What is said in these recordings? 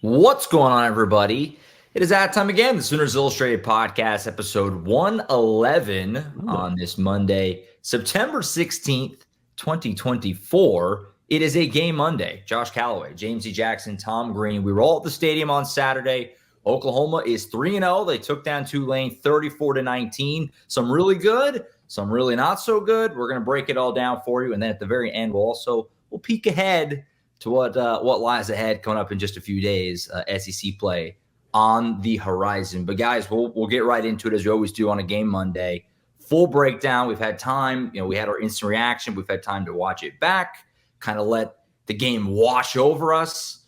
What's going on, everybody? It is that time again, the Sooners Illustrated Podcast, episode 111 on this Monday, September 16th, 2024. It is a game Monday. Josh Callaway, James E. Jackson, Tom Green. We were all at the stadium on Saturday. Oklahoma is 3-0. They took down Tulane 34-19. Some really good, some really not so good. We're going to break it all down for you. And then at the very end, we'll peek ahead to what lies ahead coming up in just a few days. SEC play on the horizon. But guys, we'll get right into it as we always do on a game Monday. Full breakdown. We've had time. We had our instant reaction. We've had time to watch it back, kind of let the game wash over us.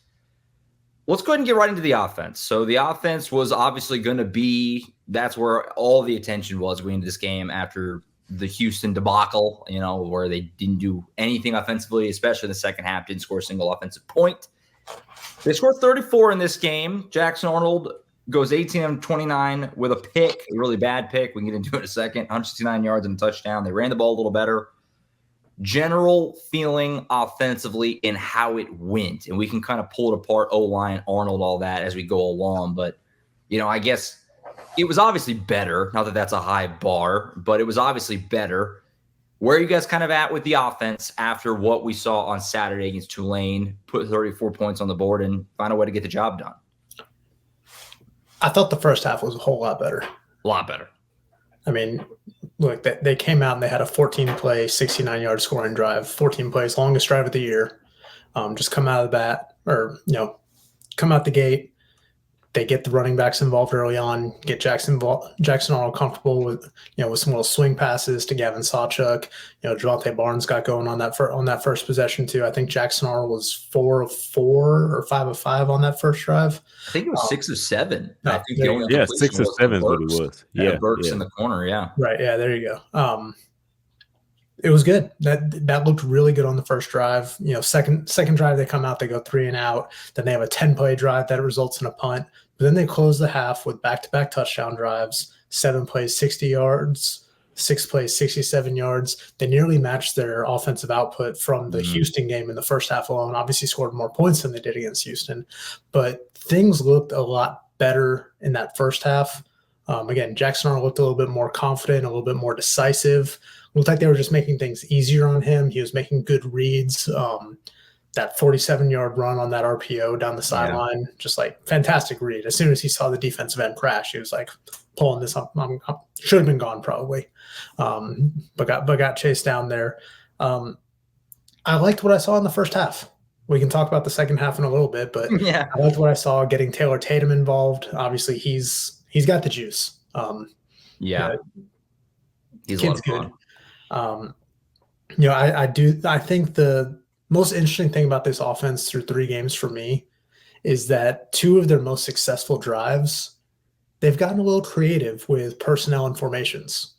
Let's go ahead and get right into the offense. So the offense was obviously going to be, that's where all the attention was going into this game after the Houston debacle, where they didn't do anything offensively, especially in the second half, didn't score a single offensive point. They scored 34 in this game. Jackson Arnold goes 18-29 with a pick, a really bad pick. We can get into it in a second. 169 yards and a touchdown. They ran the ball a little better. General feeling offensively in how it went. And we can kind of pull it apart, O-line, Arnold, all that as we go along. But, I guess it was obviously better. Not that that's a high bar, but it was obviously better. Where are you guys kind of at with the offense after what we saw on Saturday against Tulane, put 34 points on the board and find a way to get the job done? I thought the first half was a whole lot better. A lot better. I mean, look, they came out and they had a 14-play, 69-yard scoring drive, 14 plays, longest drive of the year. Just come out of the bat come out the gate. They get the running backs involved early on, get Jackson Arnold comfortable with some little swing passes to Gavin Sawchuk. Javonte Barnes got going on that first possession too. I think Jackson Arnold was 4 of 4 or 5 of 5 on that first drive. I think it was 6 of 7. No, I think the only 6 of 7 is what it was. Yeah, Burks in the corner. Yeah, right. Yeah, there you go. It was good. That looked really good on the first drive. Second drive they come out, they go 3 and out. Then they have a 10-play drive that results in a punt. But then they close the half with back-to-back touchdown drives, 7 plays, 60 yards, 6 plays, 67 yards. They nearly matched their offensive output from the Houston game in the first half alone. Obviously scored more points than they did against Houston. But things looked a lot better in that first half. Again, Jackson Arnold looked a little bit more confident, a little bit more decisive. Looked like they were just making things easier on him. He was making good reads. That 47-yard run on that RPO down the sideline, just like fantastic read. As soon as he saw the defensive end crash, he was like pulling this up. Should have been gone probably, but got chased down there. I liked what I saw in the first half. We can talk about the second half in a little bit, but I liked what I saw getting Taylor Tatum involved. Obviously, he's got the juice. He's a lot of fun. I think the most interesting thing about this offense through 3 games for me is that 2 of their most successful drives, they've gotten a little creative with personnel and formations.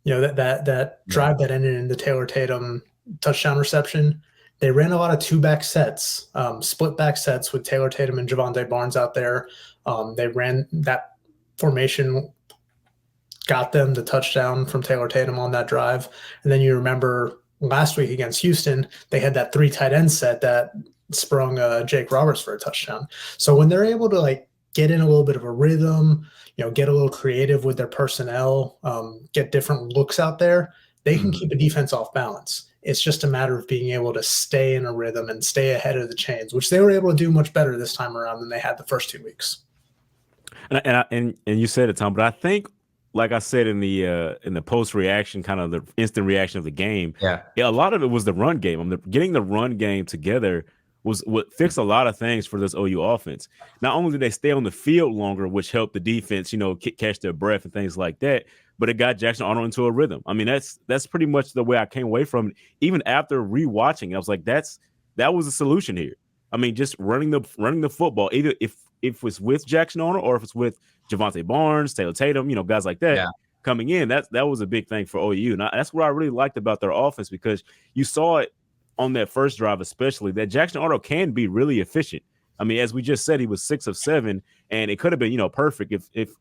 That drive that ended in the Taylor Tatum touchdown reception, they ran a lot of 2-back sets, split back sets with Taylor Tatum and Javonte Barnes out there. They ran that formation, got them the touchdown from Taylor Tatum on that drive. And then you remember last week against Houston, they had that 3 tight end set that sprung Jake Roberts for a touchdown. So when they're able to get in a little bit of a rhythm, get a little creative with their personnel, get different looks out there, they can keep a defense off balance. It's just a matter of being able to stay in a rhythm and stay ahead of the chains, which they were able to do much better this time around than they had the first 2 weeks. And you said it, Tom, but I think, like I said in the post reaction, kind of the instant reaction of the game, a lot of it was the run game. Getting the run game together was what fixed a lot of things for this OU offense. Not only did they stay on the field longer, which helped the defense, catch their breath and things like that, but it got Jackson Arnold into a rhythm. I mean, that's pretty much the way I came away from it. Even after rewatching, I was like, that was the solution here. I mean, just running the football, either if it's with Jackson Arnold or if it's with Javonte Barnes, Taylor Tatum, guys like that coming in, that was a big thing for OU. And that's what I really liked about their offense, because you saw it on that first drive, especially that Jackson Arnold can be really efficient. I mean, as we just said, he was 6 of 7, and it could have been, perfect if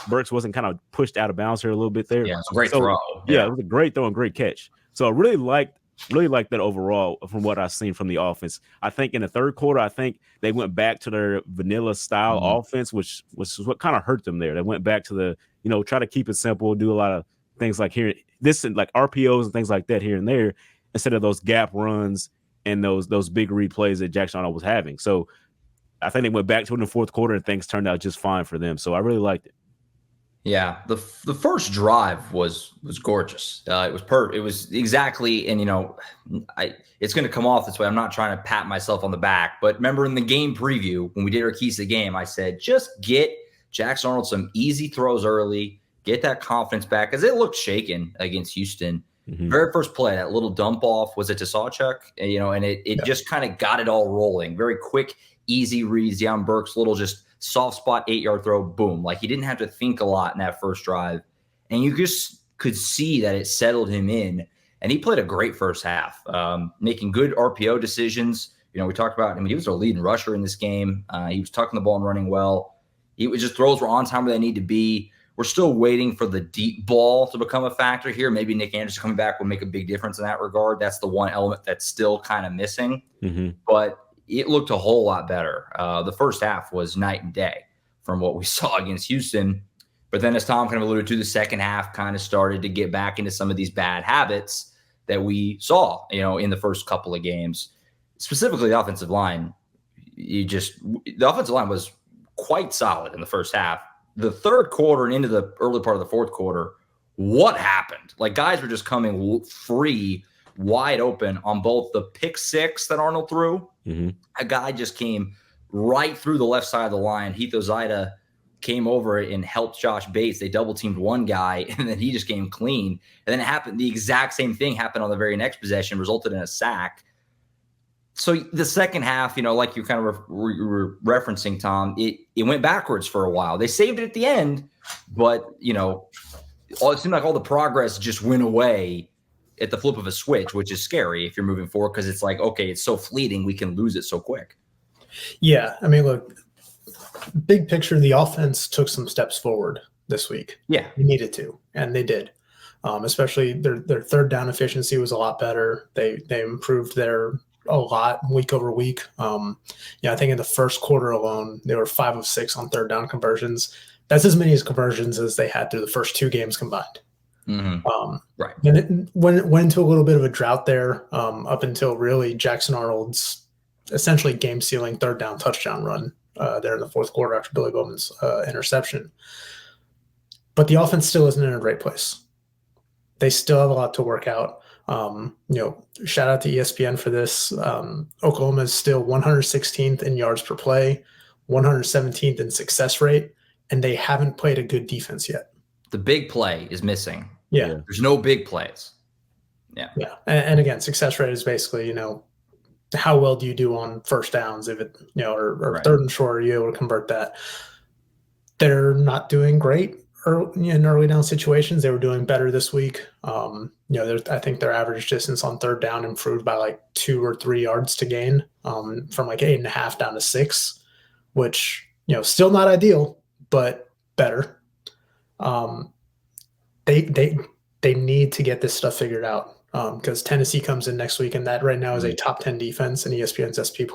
Burks wasn't kind of pushed out of bounds here a little bit there. Yeah, it's a great throw. Yeah, it was a great throw and great catch. So I really liked really like that overall from what I've seen from the offense. I think in the third quarter, I think they went back to their vanilla style offense, which was what kind of hurt them there. They went back to the, try to keep it simple, do a lot of things like here, this and like RPOs and things like that here and there, instead of those gap runs and those big replays that Jackson Arnold was having. So I think they went back to it in the fourth quarter and things turned out just fine for them. So I really liked it. Yeah, the first drive was gorgeous. It was exactly, and it's going to come off this way. I'm not trying to pat myself on the back, but remember in the game preview when we did our keys to the game, I said just get Jackson Arnold some easy throws early, get that confidence back because it looked shaken against Houston. Mm-hmm. Very first play, that little dump off was it to Sawchuk, and it just kind of got it all rolling. Very quick, easy reads. Deion Burke's little just soft spot 8-yard throw, boom. Like he didn't have to think a lot in that first drive. And you just could see that it settled him in. And he played a great first half, making good RPO decisions. We talked about, he was our leading rusher in this game. He was tucking the ball and running well. He was just throws were on time where they need to be. We're still waiting for the deep ball to become a factor here. Maybe Nick Anderson coming back will make a big difference in that regard. That's the one element that's still kind of missing. Mm-hmm. But it looked a whole lot better. The first half was night and day from what we saw against Houston. But then as Tom kind of alluded to, the second half kind of started to get back into some of these bad habits that we saw, in the first couple of games. Specifically, the offensive line. The offensive line was quite solid in the first half. The third quarter and into the early part of the fourth quarter, what happened? Like guys were just coming free, wide open on both the pick six that Arnold threw. Mm-hmm. A guy just came right through the left side of the line. Heath Ozida came over and helped Josh Bates. They double teamed one guy, and then he just came clean. And then it happened. The exact same thing happened on the very next possession, resulted in a sack. So the second half, like you kind of were referencing, Tom, it went backwards for a while. They saved it at the end, but it seemed like all the progress just went away at the flip of a switch, which is scary if you're moving forward because it's like, okay, it's so fleeting, we can lose it so quick. Yeah, look, big picture, the offense took some steps forward this week. Yeah, they needed to, and they did. Especially their third down efficiency was a lot better. They improved a lot week over week. I think in the first quarter alone, they were 5 of 6 on third down conversions. That's as many conversions as they had through the first 2 games combined. Mm-hmm. Right. And it went into a little bit of a drought there up until really Jackson Arnold's essentially game-sealing third down touchdown run there in the fourth quarter after Billy Bowman's interception. But the offense still isn't in a great place. They still have a lot to work out. Shout out to ESPN for this. Oklahoma is still 116th in yards per play, 117th in success rate, and they haven't played a good defense yet. The big play is missing. Yeah. There's no big plays. Yeah. Yeah. And again, success rate is basically, how well do you do on first downs if it, or right. Third and short, are you able to convert that? They're not doing great in early down situations. They were doing better this week. I think their average distance on third down improved by like 2 or 3 yards to gain from like 8.5 down to 6, which, still not ideal, but better. They need to get this stuff figured out because Tennessee comes in next week, and that right now is a top 10 defense in ESPN's SP+.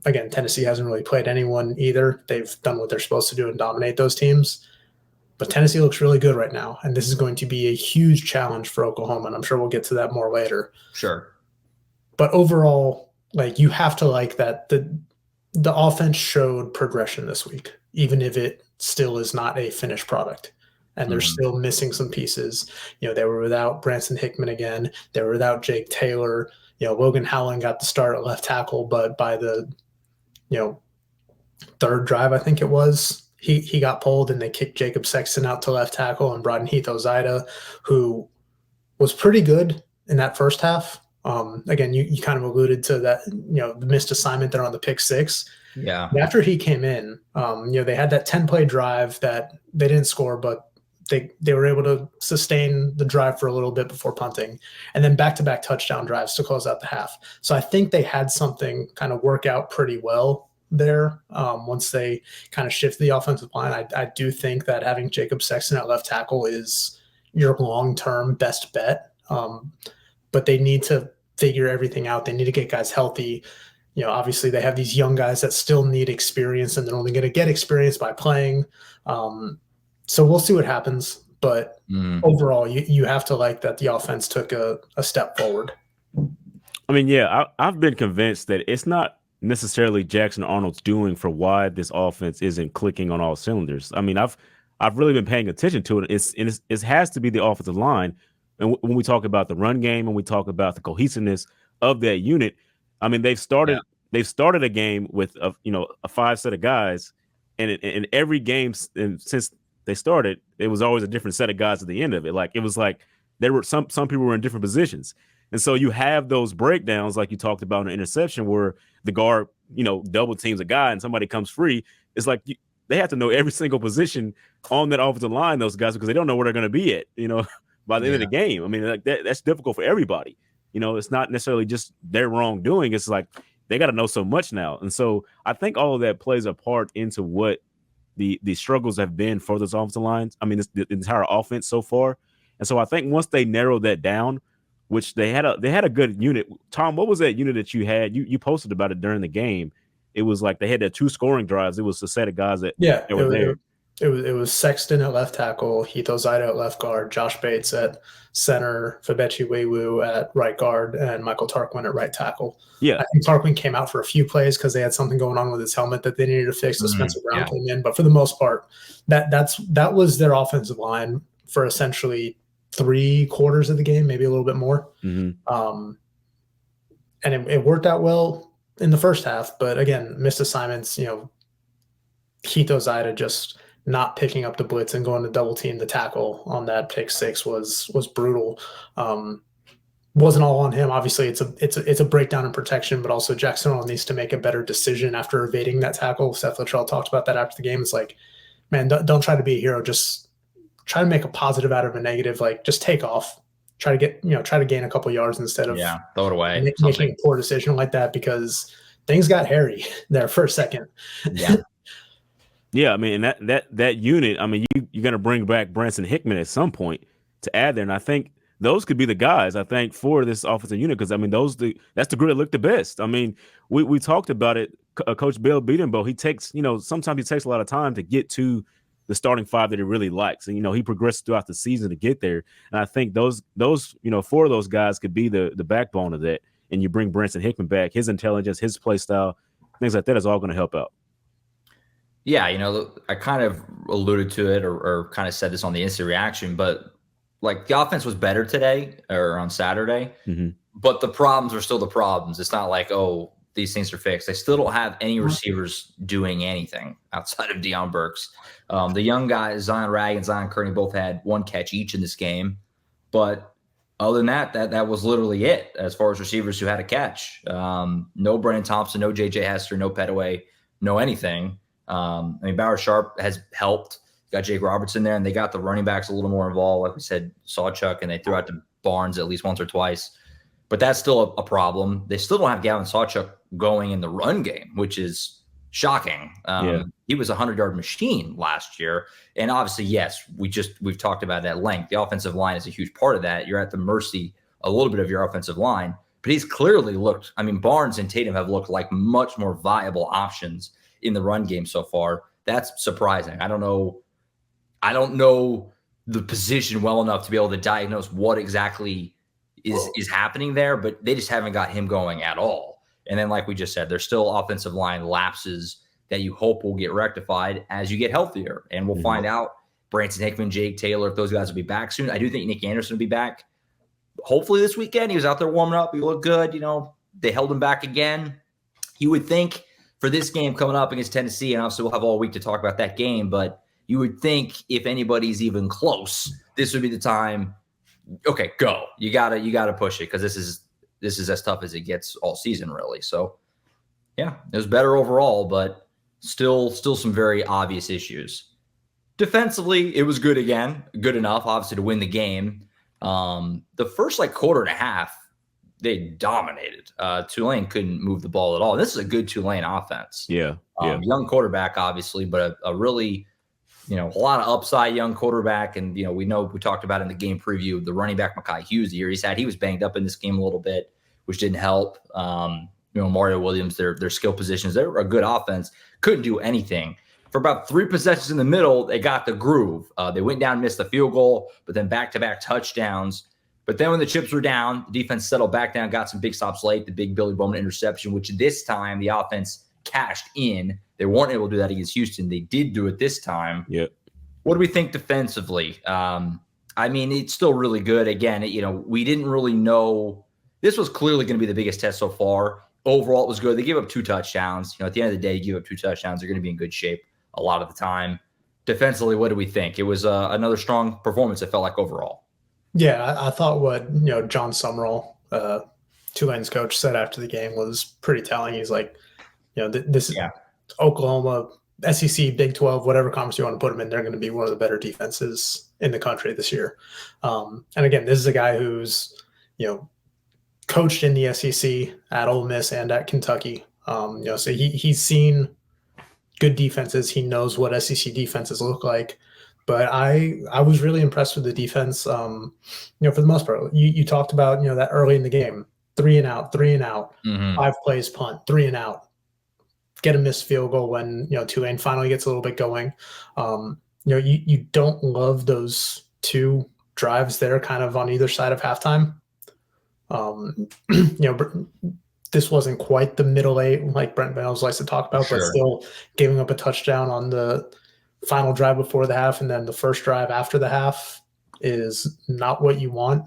Again, Tennessee hasn't really played anyone either. They've done what they're supposed to do and dominate those teams. But Tennessee looks really good right now, and this is going to be a huge challenge for Oklahoma, and I'm sure we'll get to that more later. Sure. But overall, you have to like that the offense showed progression this week, even if it still is not a finished product. And they're still missing some pieces. They were without Branson Hickman again. They were without Jake Taylor. Logan Howland got the start at left tackle, but by the, third drive, I think it was, he got pulled and they kicked Jacob Sexton out to left tackle and brought in Heath Ozida, who was pretty good in that first half. Again, you kind of alluded to that, the missed assignment there on the pick 6. Yeah. After he came in, they had that 10-play drive that they didn't score, but they were able to sustain the drive for a little bit before punting, and then back-to-back touchdown drives to close out the half. So I think they had something kind of work out pretty well there once they kind of shift the offensive line. I do think that having Jacob Sexton at left tackle is your long-term best bet. but they need to figure everything out. They need to get guys healthy. Obviously they have these young guys that still need experience, and they're only going to get experience by playing. So we'll see what happens. But overall, you have to like that the offense took a step forward. I mean, yeah, I've been convinced that it's not necessarily Jackson Arnold's doing for why this offense isn't clicking on all cylinders. I mean, I've really been paying attention to it. It has to be the offensive line. And when we talk about the run game and we talk about the cohesiveness of that unit, I mean, they've started a game with a 5 set of guys, and in every game since they started, it was always a different set of guys at the end of it. Like, it was like there were some people were in different positions. And so you have those breakdowns, like you talked about in an interception, where the guard, double teams a guy and somebody comes free. It's like they have to know every single position on that offensive line, those guys, because they don't know where they're going to be at, by the end of the game. I mean, like that's difficult for everybody. It's not necessarily just their wrongdoing. It's like they got to know so much now. And so I think all of that plays a part into what the struggles have been for those offensive lines. I mean, the entire offense so far. And so I think once they narrow that down, which they had a good unit. Tom, what was that unit that you had? You posted about it during the game. It was like they had that 2 scoring drives. It was a set of guys that were there. It was Sexton at left tackle, Hito Zaida at left guard, Josh Bates at center, Fabechi Wewu at right guard, and Michael Tarquin at right tackle. Yeah, I think Tarquin came out for a few plays because they had something going on with his helmet that they needed to fix. So Spencer Brown came in, but for the most part, that was their offensive line for essentially 3/4 of the game, maybe a little bit more. And it worked out well in the first half, but again, missed assignments. Hito Zaida just not picking up the blitz and going to double team the tackle on that pick 6 was brutal. Wasn't all on him. Obviously, it's a breakdown in protection, but also Jackson Arnold needs to make a better decision after evading that tackle. Seth Luttrell talked about that after the game. It's like, man, don't try to be a hero. Just try to make a positive out of a negative. Like, just take off. Try to gain a couple yards instead of throw it away. Making a poor decision like that, because things got hairy there for a second. Yeah, I mean, and that unit, I mean, you're going to bring back Branson Hickman at some point to add there. And I think those could be the guys, I think, for this offensive unit, because, I mean, that's the group that looked the best. I mean, we talked about it. Coach Bill Beatenbow, he takes, sometimes he takes a lot of time to get to the starting 5 that he really likes. And, he progresses throughout the season to get there. And I think those 4 of those guys could be the backbone of that. And you bring Branson Hickman back, his intelligence, his play style, things like that is all going to help out. Yeah, I kind of alluded to it or kind of said this on the instant reaction, but like the offense was better today or on Saturday, but the problems are still the problems. It's not like, oh, these things are fixed. They still don't have any receivers doing anything outside of Deion Burks. The young guys, Zion Rag and Zion Kearney, both had 1 catch each in this game, but other than that was literally it as far as receivers who had a catch. No Brandon Thompson, no J.J. Hester, no Petaway, no anything. I mean, Bauer Sharp has helped. Got Jake Robertson there, and they got the running backs a little more involved. Like we said, Sawchuk, and they threw out to Barnes at least once or twice. But that's still a problem. They still don't have Gavin Sawchuk going in the run game, which is shocking. He was a 100-yard machine last year. And obviously, yes, we've talked about it at length. The offensive line is a huge part of that. You're at the mercy a little bit of your offensive line. But he's clearly looked – I mean, Barnes and Tatum have looked like much more viable options in the run game so far. That's surprising. I don't know the position well enough to be able to diagnose what exactly is happening there, but they just haven't got him going at all. And then, like we just said, there's still offensive line lapses that you hope will get rectified as you get healthier. And we'll find out Branson Hickman, Jake Taylor, if those guys will be back soon. I do think Nick Anderson will be back hopefully this weekend. He was out there warming up. He looked good. They held him back again. You would think for this game coming up against Tennessee, and obviously we'll have all week to talk about that game, but you would think if anybody's even close, this would be the time. Okay, go. You gotta push it, because this is as tough as it gets all season, really. So yeah, it was better overall, but still some very obvious issues. Defensively, it was good again, good enough, obviously, to win the game. The first quarter and a half, they dominated. Tulane couldn't move the ball at all. And this is a good Tulane offense. Yeah. Young quarterback, obviously, but a really a lot of upside young quarterback. And, we talked about in the game preview, the running back, Mekhi Hughes, the year he was banged up in this game a little bit, which didn't help. Mario Williams, their skill positions, they're a good offense, couldn't do anything. For about 3 possessions in the middle, they got the groove. They went down, missed the field goal, but then back-to-back touchdowns. But then when the chips were down, the defense settled back down, got some big stops late, the big Billy Bowman interception, which this time the offense cashed in. They weren't able to do that against Houston. They did do it this time. Yep. What do we think defensively? It's still really good. Again, we didn't really know. This was clearly going to be the biggest test so far. Overall, it was good. They gave up 2 touchdowns. At the end of the day, you give up 2 touchdowns, they're going to be in good shape a lot of the time. Defensively, what do we think? It was another strong performance, it felt like, overall. Yeah, I thought what John Summerall, Tulane's coach, said after the game was pretty telling. He's like, this is Oklahoma, SEC, Big 12, whatever conference you want to put them in, they're going to be one of the better defenses in the country this year. And again, this is a guy who's coached in the SEC at Ole Miss and at Kentucky. So he's seen good defenses. He knows what SEC defenses look like. But I was really impressed with the defense. For the most part, you talked about that early in the game, 3 and out, 5 plays punt, 3 and out, get a missed field goal when Tulane finally gets a little bit going. You don't love those 2 drives there, kind of on either side of halftime. This wasn't quite the middle 8 like Brent Reynolds likes to talk about, but still giving up a touchdown on the final drive before the half, and then the first drive after the half is not what you want,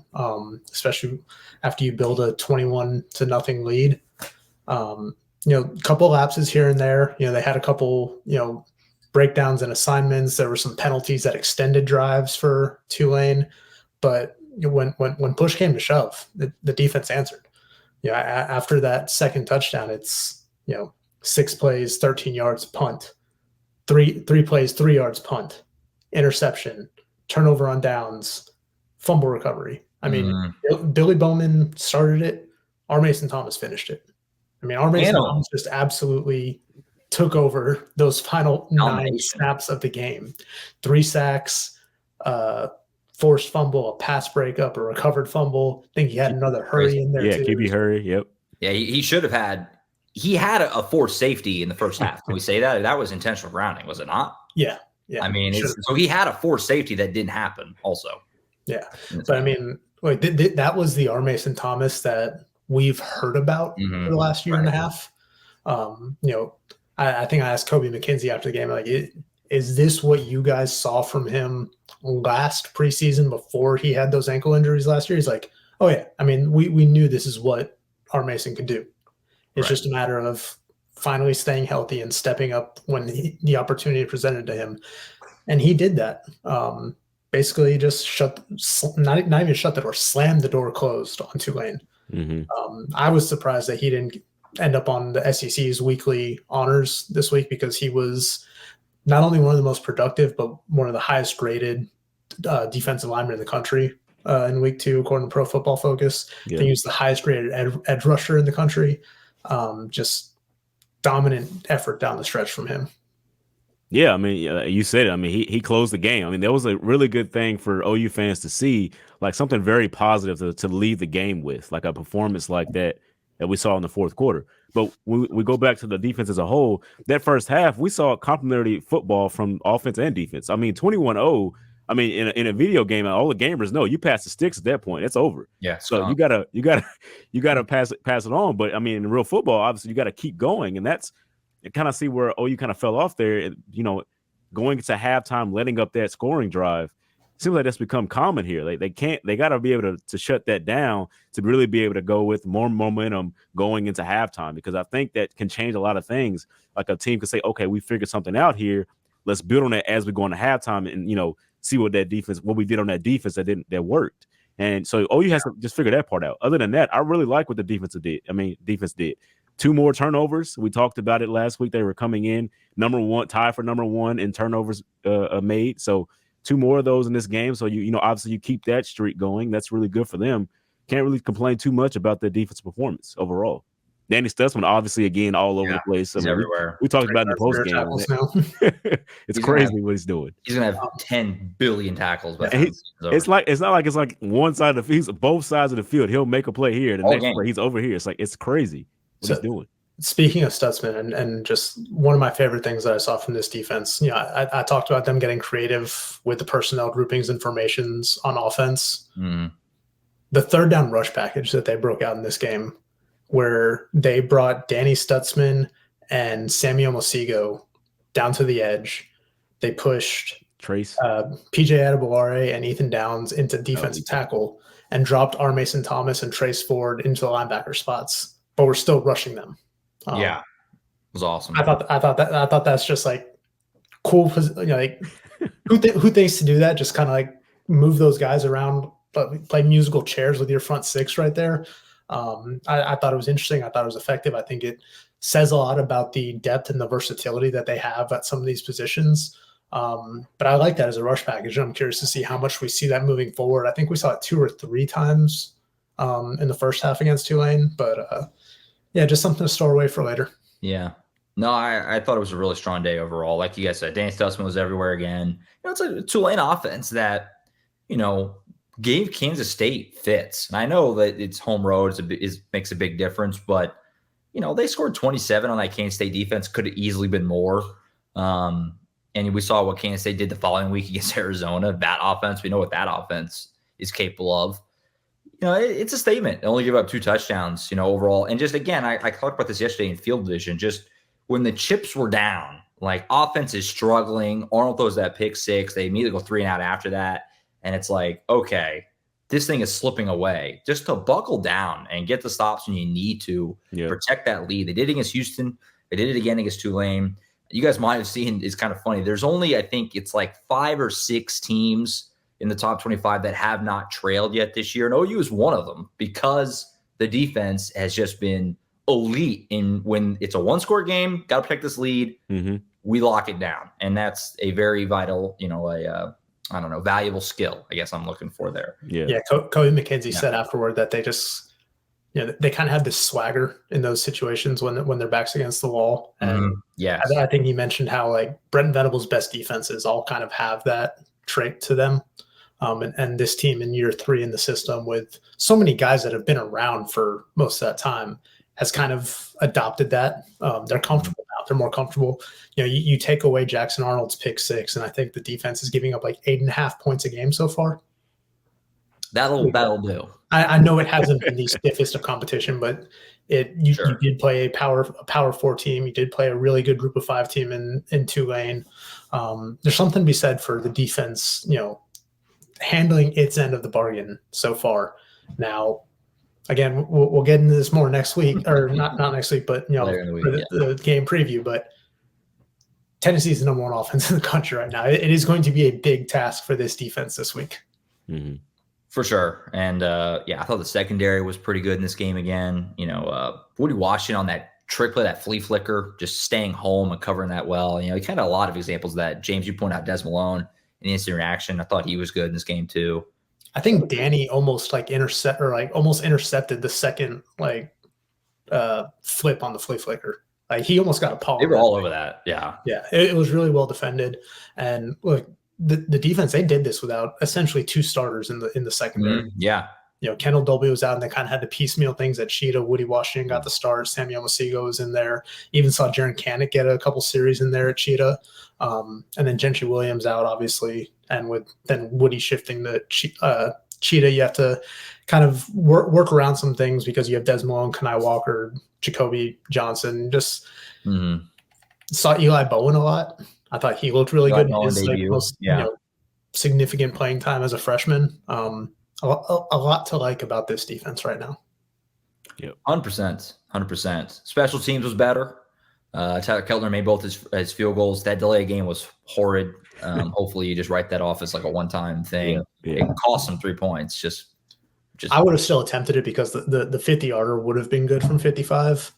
especially after you build a 21-0 lead. A couple lapses here and there. They had a couple, breakdowns and assignments. There were some penalties that extended drives for Tulane, but when push came to shove, the defense answered. After that second touchdown, it's 6 plays, 13 yards, punt. Three plays, 3 yards, punt, interception, turnover on downs, fumble recovery. Billy Bowman started it. R. Mason Thomas finished it. R. Mason Thomas just absolutely took over those final 9 snaps of the game. 3 sacks, forced fumble, a pass breakup, a recovered fumble. I think he had another hurry in there too. Yeah, QB hurry, yep. Yeah, he should have had – he had a forced safety in the first half. Can we say that? That was intentional grounding, was it not? Yeah. So he had a forced safety that didn't happen also. Yeah. But that was the R. Mason Thomas that we've heard about for the last year and a half. I think I asked Kobe McKenzie after the game, like, is this what you guys saw from him last preseason before he had those ankle injuries last year? He's like, oh yeah. We knew this is what R. Mason could do. It's just a matter of finally staying healthy and stepping up when the opportunity presented to him. And he did that. Basically just not even shut the door, slammed the door closed on Tulane. I was surprised that he didn't end up on the SEC's weekly honors this week, because he was not only one of the most productive, but one of the highest rated defensive linemen in the country in week 2, according to Pro Football Focus. I think he was the highest rated edge rusher in the country. Just dominant effort down the stretch from him. Yeah, you said it. He closed the game. That was a really good thing for OU fans to see, like something very positive to leave the game with, like a performance like that we saw in the fourth quarter. But when we go back to the defense as a whole, that first half, we saw complementary football from offense and defense. 21-0. In a video game, all the gamers know you pass the sticks at that point, it's over. Yeah. So you gotta pass it on. But in real football, obviously you got to keep going, and that's kind of see where OU kind of fell off there. Going into halftime, letting up that scoring drive, seems like that's become common here. They got to be able to shut that down to really be able to go with more momentum going into halftime, because I think that can change a lot of things. Like a team could say, okay, we figured something out here. Let's build on that as we go into halftime, and see what we did on that defense that worked. And so OU has to just figure that part out. Other than that, I really like what the defense did. 2 more turnovers. We talked about it last week. They were coming in tied for number 1 in turnovers made. So 2 more of those in this game. So obviously you keep that streak going. That's really good for them. Can't really complain too much about the defense performance overall. Danny Stutzman, obviously, again, all over the place. He's everywhere. We talked about in the post game. It's crazy what he's doing. He's gonna have 10 billion tackles. By it's not like it's like one side of the field, both sides of the field. He'll make a play here, the next play he's over here. It's like it's crazy what he's doing. Speaking of Stutzman, and just one of my favorite things that I saw from this defense, I talked about them getting creative with the personnel groupings and formations on offense. Mm. The third down rush package that they broke out in this game, where they brought Danny Stutzman and Samuel Mosigo down to the edge. They pushed Trace, PJ Adebaware and Ethan Downs into defensive tackle and dropped R. Mason Thomas and Trace Ford into the linebacker spots, but we're still rushing them. It was awesome. I thought that's just like cool. Like who thinks to do that? Just kind of like move those guys around, but play musical chairs with your front six right there. I thought it was interesting. I thought it was effective. I think it says a lot about the depth and the versatility that they have at some of these positions. But I like that as a rush package. I'm curious to see how much we see that moving forward. I think we saw it 2 or 3 times in the first half against Tulane, but just something to store away for later. Yeah. No, I thought it was a really strong day overall. Like you guys said, Danny Stutzman was everywhere again. It's a Tulane offense that, gave Kansas State fits. And I know that it's home road makes a big difference, but, they scored 27 on that Kansas State defense. Could have easily been more. And we saw what Kansas State did the following week against Arizona. That offense, we know what that offense is capable of. It's a statement. They only give up 2 touchdowns, overall. And just, again, I talked about this yesterday in field vision. Just when the chips were down, like offense is struggling. Arnold throws that pick 6. They immediately go 3 and out after that. And it's like, okay, this thing is slipping away. Just to buckle down and get the stops when you need to protect that lead. They did it against Houston. They did it again against Tulane. You guys might have seen, it's kind of funny. There's only, I think it's like 5 or 6 teams in the top 25 that have not trailed yet this year. And OU is one of them because the defense has just been elite in when it's a 1-score game, got to protect this lead. Mm-hmm. We lock it down. And that's a very vital, valuable skill, I guess I'm looking for there. Yeah. Cody McKenzie said afterward that they just, they kind of have this swagger in those situations when their back's against the wall. And I think he mentioned how like Brent Venables' best defenses all kind of have that trait to them. And this team in year 3 in the system with so many guys that have been around for most of that time has kind of adopted that. They're comfortable now. They're more comfortable. You take away Jackson Arnold's pick 6, and I think the defense is giving up like 8.5 points a game so far. That'll do. I know it hasn't been the stiffest of competition, but you did play a power 4 team. You did play a really good group of 5 team in Tulane. There's something to be said for the defense, handling its end of the bargain so far. Now, again, we'll get into this more next week, or not next week, but later in the week, the game preview. But Tennessee is the number 1 offense in the country right now. It is going to be a big task for this defense this week. Mm-hmm. For sure. And I thought the secondary was pretty good in this game again. Woody Washington on that trick play, that flea flicker, just staying home and covering that well. He kind of a lot of examples of that. James, you point out Des Malone in instant reaction. I thought he was good in this game too. I think Danny almost intercepted the second flip on the flea flicker. Like he almost got a paw. They were all over that. Yeah. Yeah. It was really well defended. And look, the defense, they did this without essentially 2 starters in the secondary. Mm-hmm. Yeah. Kendall Dolby was out, and they kind of had to piecemeal things at Cheetah. Woody Washington got the start. Samuel Masigo was in there. Even saw Jaron Canick get a couple series in there at Cheetah. And then Gentry Williams out, obviously. And with then Woody shifting to Cheetah, you have to kind of work around some things because you have Des Malone, Kanai Walker, Jacoby Johnson. Just saw Eli Bowen a lot. I thought he looked really good in his most significant playing time as a freshman. A lot to like about this defense right now. Yep. 100%. Special teams was better. Tyler Keltner made both his field goals. That delay game was horrid. Hopefully you just write that off as like a one-time thing. It cost him 3 points. Just I would have still attempted it because the 50-yarder would have been good from 55.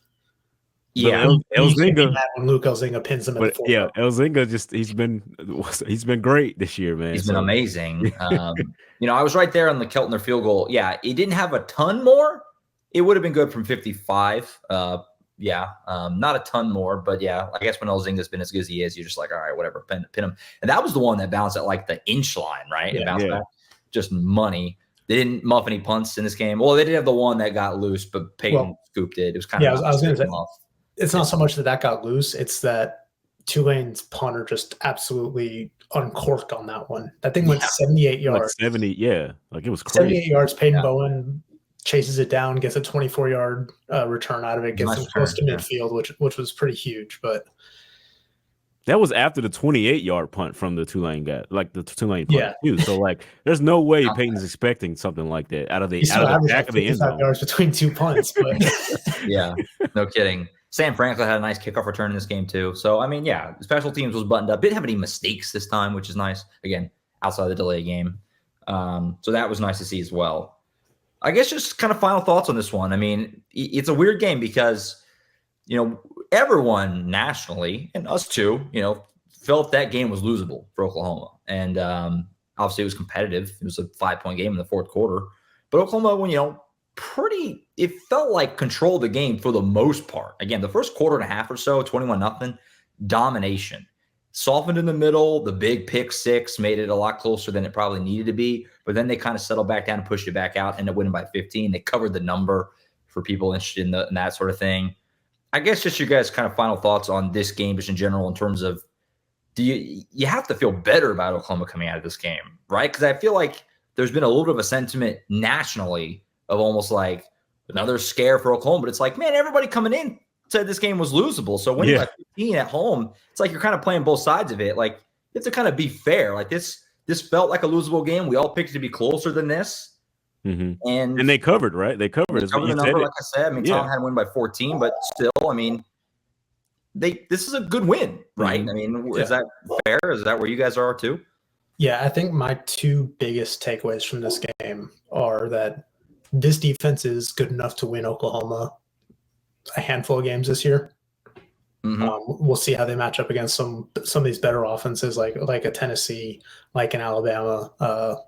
Yeah, Elzinga. When Luke Elzinga pins him at the 4. Yeah, Elzinga he's been great this year, man. He's been amazing. I was right there on the Keltner field goal. Yeah, he didn't have a ton more, It would have been good from 55. Not a ton more, but yeah, I guess when Elzinga's been as good as he is, you're just like, all right, whatever, pin him. And that was the one that bounced at like the inch line, right? It bounced back, just money. They didn't muff any punts in this game. Well, they did have the one that got loose, but Peyton scooped it. It was kind of I was going to say, it's not so much that got loose; it's that Tulane's punter just absolutely uncorked on that one. That thing went 78 yards. Like 70, like it was crazy. 78 yards. Peyton Bowen chases it down, gets a 24-yard return out of it, gets him close to midfield, which was pretty huge. But that was after the 28-yard punt from the Tulane guy, like the Tulane punt too. So like, there's no way Peyton's expecting something like that out of the back of the end zone. Yards between two punts, but yeah, no kidding. Sam Franklin had a nice kickoff return in this game too. So I mean, yeah, special teams was buttoned up. Didn't have any mistakes this time, which is nice. Again, outside the delay game, so that was nice to see as well. I guess just kind of final thoughts on this one. I mean, it's a weird game because, everyone nationally, and us too, felt that game was losable for Oklahoma. And obviously it was competitive. It was a 5-point game in the fourth quarter. But Oklahoma, it felt like controlled the game for the most part. Again, the first quarter and a half or so, 21-0, domination. Softened in the middle. The big pick six made it a lot closer than it probably needed to be. But then they kind of settled back down and pushed it back out, ended up winning by 15. They covered the number for people interested in that sort of thing. I guess just your guys' kind of final thoughts on this game just in general in terms of, do you have to feel better about Oklahoma coming out of this game, right? Because I feel like there's been a little bit of a sentiment nationally of almost like another scare for Oklahoma. But it's like, man, everybody coming in said this game was losable. So when you're like 15 at home, it's like you're kind of playing both sides of it. Like, you have to kind of be fair. Like this felt like a losable game. We all picked it to be closer than this. Mm-hmm. And they covered, right? They covered the number, like I said. I mean, Tom had to win by 14, but still, I mean, this is a good win, right? Mm-hmm. I mean, is that fair? Is that where you guys are too? Yeah, I think my two biggest takeaways from this game are that this defense is good enough to win Oklahoma a handful of games this year. Mm-hmm. We'll see how they match up against some of these better offenses, like a Tennessee, like an Alabama,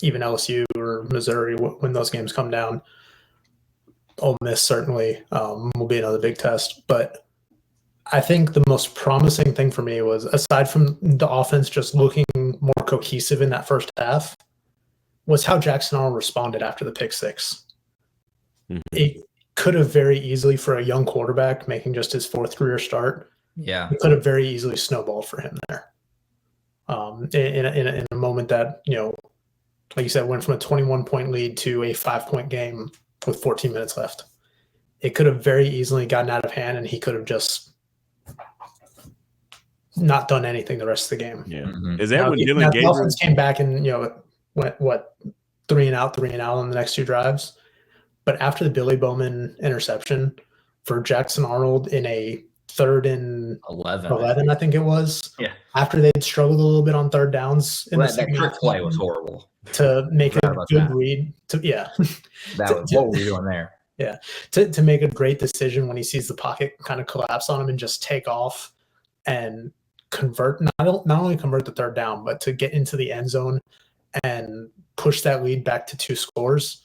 even LSU or Missouri when those games come down. Ole Miss certainly will be another big test. But I think the most promising thing for me was, aside from the offense just looking more cohesive in that first half, was how Jackson Arnold responded after the pick six. Mm-hmm. It could have very easily, for a young quarterback making just his fourth career start, it could have very easily snowballed for him there. In a moment that, like you said, went from a 21-point lead to a 5-point game with 14 minutes left. It could have very easily gotten out of hand, and he could have just not done anything the rest of the game. Yeah. Mm-hmm. Is that when Dylan Gabriel... The offense came back and, went 3 and out on the next two drives. But after the Billy Bowman interception for Jackson Arnold in a 3rd and 11, I think it was. Yeah. After they'd struggled a little bit on third downs. That trick play was horrible. To make a good read. What were we doing there? Yeah. To make a great decision when he sees the pocket kind of collapse on him and just take off and convert, not only convert the third down, but to get into the end zone and push that lead back to 2 scores.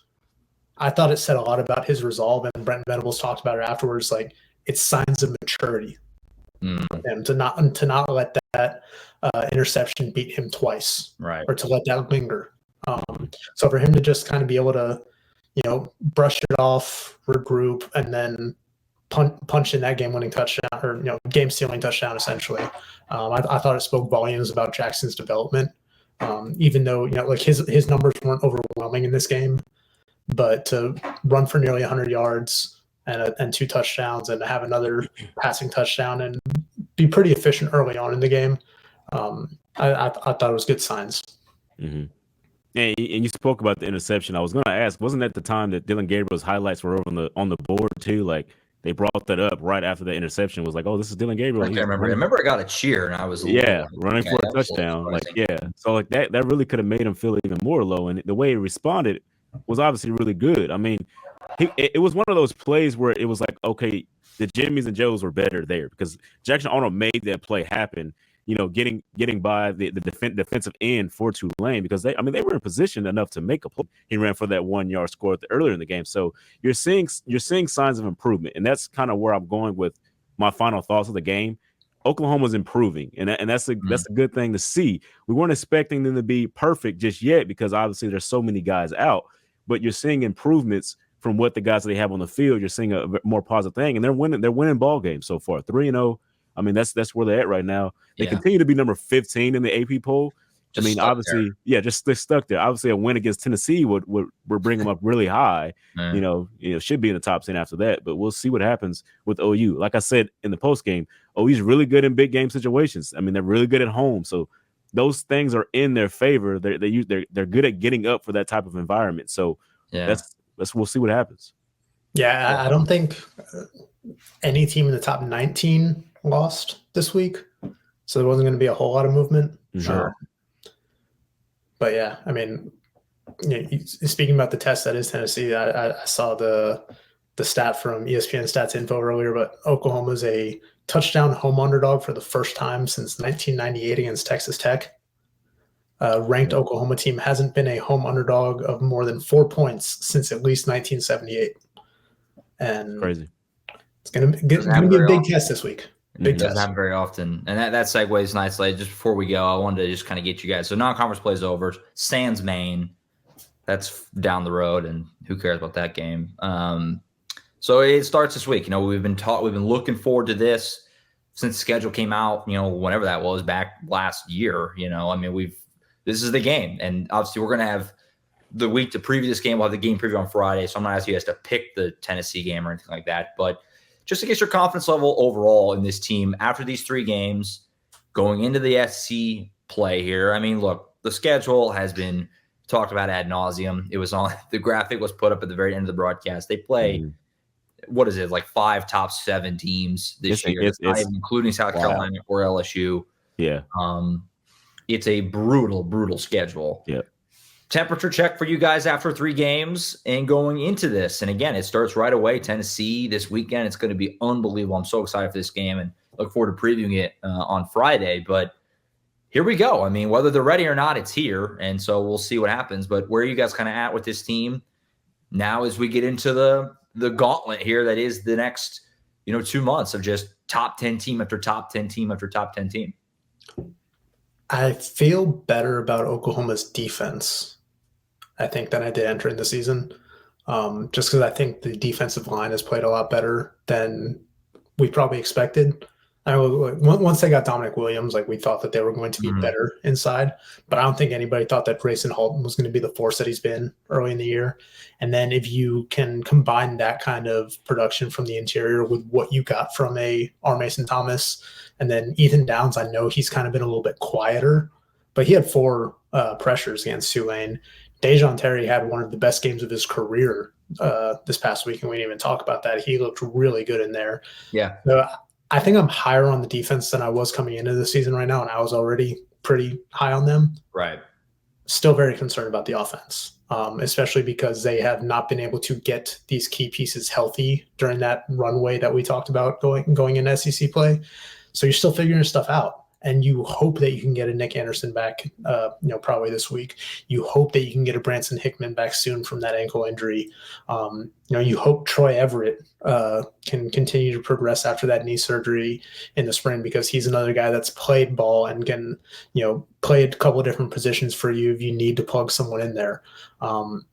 I thought it said a lot about his resolve, and Brent Venables talked about it afterwards. Like, it's signs of maturity for him to not let that interception beat him twice, right? Or to let that linger. So for him to just kind of be able to, brush it off, regroup, and then punch in that game-winning touchdown, or game-stealing touchdown, essentially. I thought it spoke volumes about Jackson's development, even though like his numbers weren't overwhelming in this game. But to run for nearly 100 yards and 2 touchdowns and have another passing touchdown and be pretty efficient early on in the game, I thought it was good signs. Mm-hmm. And you spoke about the interception. I was going to ask, wasn't that the time that Dylan Gabriel's highlights were over on the board too? Like, they brought that up right after the interception. Was like, oh, this is Dylan Gabriel. I remember I got a cheer and I was running for a touchdown. So like that really could have made him feel even more low. And the way he responded was obviously really good. I mean, it was one of those plays where it was like, okay, the Jimmies and Joes were better there because Jackson Arnold made that play happen. getting by the defensive end for Tulane, because they were in position enough to make a play. He ran for that 1-yard score earlier in the game. So you're seeing signs of improvement, and that's kind of where I'm going with my final thoughts of the game. Oklahoma's improving, and that's a good thing to see. We weren't expecting them to be perfect just yet, because obviously there's so many guys out, but you're seeing improvements from what the guys that they have on the field. You're seeing a more positive thing, and they're winning ball games so far, 3-0. I mean, that's where they're at right now. They continue to be number 15 in the AP poll. Obviously, they're stuck there. Obviously, a win against Tennessee would bring them up really high. Should be in the top 10 after that. But we'll see what happens with OU. Like I said in the post game, OU's really good in big game situations. I mean, they're really good at home. So those things are in their favor. They're good at getting up for that type of environment. So we'll see what happens. Yeah, I don't think any team in the top 19 lost this week, so there wasn't going to be a whole lot of movement. Sure. But yeah, I mean, speaking about the test that is Tennessee, I saw the stat from ESPN Stats Info earlier, but Oklahoma's a touchdown home underdog for the first time since 1998 against Texas Tech. Ranked Oklahoma team hasn't been a home underdog of more than 4 points since at least 1978. And crazy. It's going to be a big test this week. It doesn't happen very often. And that segues nicely. Just before we go, I wanted to just kind of get you guys. So non-conference play is over. Sans Maine, that's down the road, and who cares about that game? So it starts this week. We've been looking forward to this since the schedule came out, whenever that was, back last year. This is the game. And obviously we're going to have the week to preview this game. We'll have the game preview on Friday. So I'm not asking you guys to pick the Tennessee game or anything like that. But just to get your confidence level overall in this team after these 3 games, going into the SEC play here. I mean, look, the schedule has been talked about ad nauseum. It was on the graphic was put up at the very end of the broadcast. They play, what is it, like 5 top 7 teams this year, not even including South Carolina or LSU. Yeah. It's a brutal schedule. Yeah. Temperature check for you guys after 3 games and going into this. And again, it starts right away. Tennessee this weekend. It's going to be unbelievable. I'm so excited for this game and look forward to previewing it on Friday. But here we go. I mean, whether they're ready or not, it's here. And so we'll see what happens. But where are you guys kind of at with this team now as we get into the gauntlet here that is the next 2 months of just top 10 team after top 10 team after top 10 team? I feel better about Oklahoma's defense, I think, than I did entering the season. Just because I think the defensive line has played a lot better than we probably expected. Once they got Dominic Williams, we thought that they were going to be better inside, but I don't think anybody thought that Grayson Halton was going to be the force that he's been early in the year. And then if you can combine that kind of production from the interior with what you got from R. Mason Thomas, and then Ethan Downs, I know he's kind of been a little bit quieter, but he had 4 pressures against Tulane. Dejon Terry had one of the best games of his career this past week, and we didn't even talk about that. He looked really good in there. Yeah. So I think I'm higher on the defense than I was coming into the season right now, and I was already pretty high on them. Right. Still very concerned about the offense, especially because they have not been able to get these key pieces healthy during that runway that we talked about going in SEC play. So you're still figuring stuff out. And you hope that you can get a Nick Anderson back, probably this week. You hope that you can get a Branson Hickman back soon from that ankle injury. You hope Troy Everett can continue to progress after that knee surgery in the spring, because he's another guy that's played ball and can, play a couple of different positions for you if you need to plug someone in there. And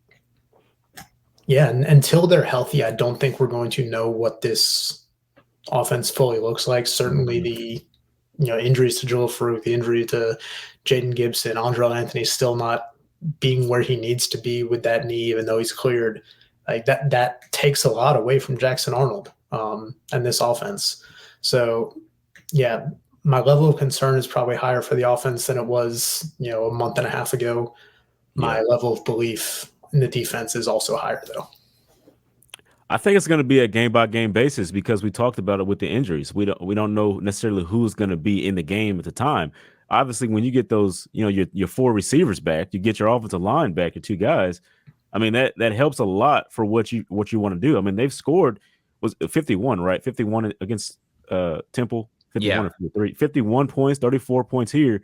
until they're healthy, I don't think we're going to know what this offense fully looks like. Certainly the injuries to Joel Farouk, the injury to Jaden Gibson, Andrell Anthony still not being where he needs to be with that knee, even though he's cleared. That takes a lot away from Jackson Arnold and this offense. So, my level of concern is probably higher for the offense than it was, a month and a half ago. My level of belief in the defense is also higher, though. I think it's going to be a game-by-game basis, because we talked about it with the injuries. We don't know necessarily who's going to be in the game at the time. Obviously, when you get those, your 4 receivers back, you get your offensive line back, your 2 guys. I mean, that helps a lot for what you want to do. I mean, they've scored was 51, right? 51 against Temple. 51 or 53, 51 points, 34 points here.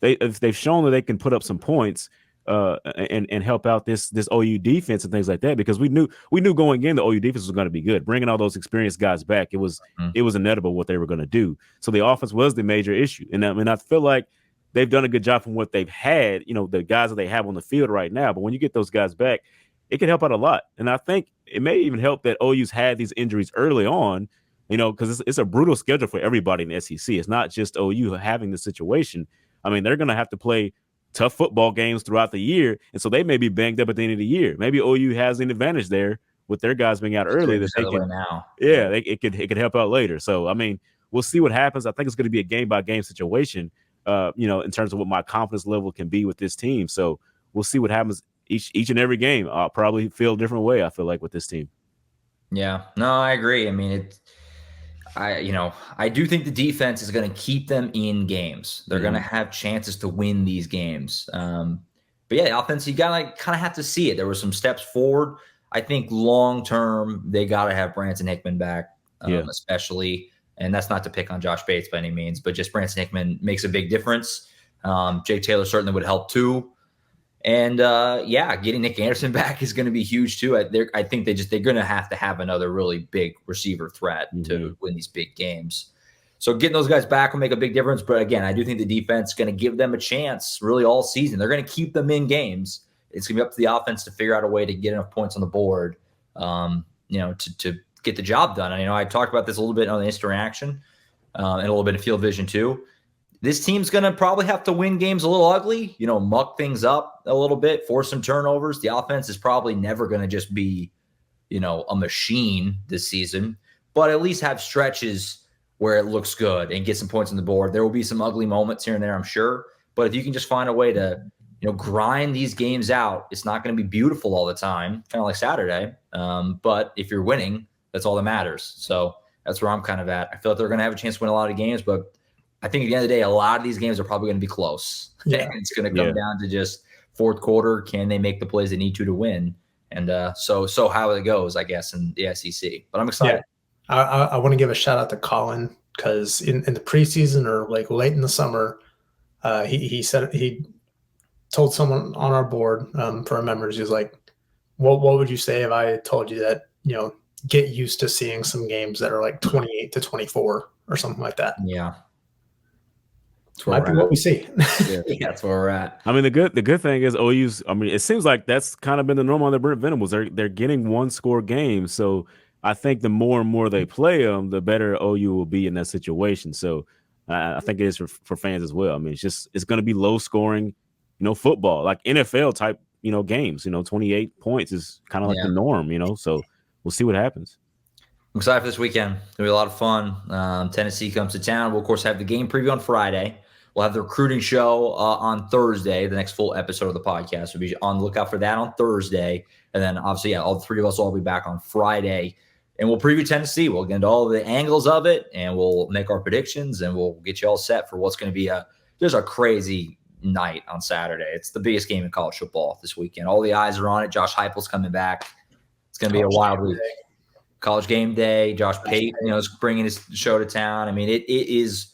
They've shown that they can put up some points and help out this OU defense and things like that, because we knew going in the OU defense was going to be good. Bringing all those experienced guys back, it was inevitable what they were going to do. So the offense was the major issue, and I feel like they've done a good job from what they've had. The guys that they have on the field right now. But when you get those guys back, it can help out a lot. And I think it may even help that OU's had these injuries early on. Because it's a brutal schedule for everybody in the SEC. It's not just OU having the situation. I mean, they're going to have to play tough football games throughout the year, and so they may be banged up at the end of the year. Maybe OU has an advantage there with their guys being out early that they can. Now. Yeah, it could help out later. So I mean, we'll see what happens. I think it's going to be a game by game situation. In terms of what my confidence level can be with this team. So we'll see what happens each and every game. I'll probably feel a different way, I feel like, with this team. Yeah, no, I agree. I mean, I do think the defense is going to keep them in games. They're going to have chances to win these games. But yeah, the offense, you got to kind of have to see it. There were some steps forward. I think long term, they got to have Branson Hickman back, especially. And that's not to pick on Josh Bates by any means, but just Branson Hickman makes a big difference. Jake Taylor certainly would help too. And getting Nick Anderson back is going to be huge too. I think they're going to have another really big receiver threat to win these big games. So getting those guys back will make a big difference. But again, I do think the defense is going to give them a chance really all season. They're going to keep them in games. It's going to be up to the offense to figure out a way to get enough points on the board, to get the job done. And, I talked about this a little bit on the instant reaction and a little bit of field vision too. This team's going to probably have to win games a little ugly, muck things up a little bit, force some turnovers. The offense is probably never going to just be, a machine this season, but at least have stretches where it looks good and get some points on the board. There will be some ugly moments here and there, I'm sure. But if you can just find a way to, grind these games out, it's not going to be beautiful all the time, kind of like Saturday. But if you're winning, that's all that matters. So that's where I'm kind of at. I feel like they're going to have a chance to win a lot of games, but I think at the end of the day, a lot of these games are probably going to be close. Yeah. It's going to come down to just fourth quarter. Can they make the plays they need to win? And so how it goes, I guess, in the SEC. But I'm excited. Yeah. I want to give a shout out to Colin, because in the preseason or like late in the summer, he said he told someone on our board for our members, he was like, what would you say if I told you that, get used to seeing some games that are like 28-24 or something like that? Yeah. Might be what we see. Yeah, that's where we're at. I mean, the good thing is OU's. I mean, it seems like that's kind of been the norm on the Brent Venables. They're getting 1-score games, so I think the more and more they play them, the better OU will be in that situation. So I think it is for fans as well. I mean, it's going to be low scoring, football, like NFL type, games. 28 points is kind of like the norm. So we'll see what happens. I'm excited for this weekend. It'll be a lot of fun. Tennessee comes to town. We'll, of course, have the game preview on Friday. We'll have the recruiting show on Thursday. The next full episode of the podcast will be on the lookout for that on Thursday. And then, obviously, all three of us will be back on Friday. And we'll preview Tennessee. We'll get into all the angles of it, and we'll make our predictions, and we'll get you all set for what's going to be just a crazy night on Saturday. It's the biggest game in college football this weekend. All the eyes are on it. Josh Heupel's coming back. It's going to be a wild week. College game day. Josh Payton, is bringing his show to town. I mean, it is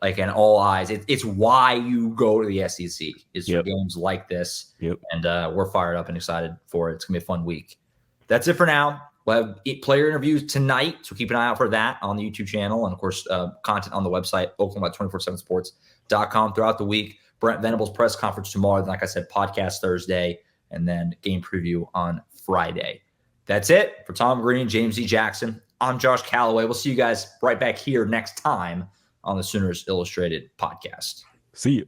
like an all eyes. It's why you go to the SEC is for games like this. Yep. And we're fired up and excited for it. It's gonna be a fun week. That's it for now. We'll have player interviews tonight, so keep an eye out for that on the YouTube channel, and of course, content on the website Oklahoma247sports.com throughout the week. Brent Venables press conference tomorrow. Then, like I said, podcast Thursday, and then game preview on Friday. That's it for Tom Green, James E. Jackson. I'm Josh Callaway. We'll see you guys right back here next time on the Sooners Illustrated podcast. See you.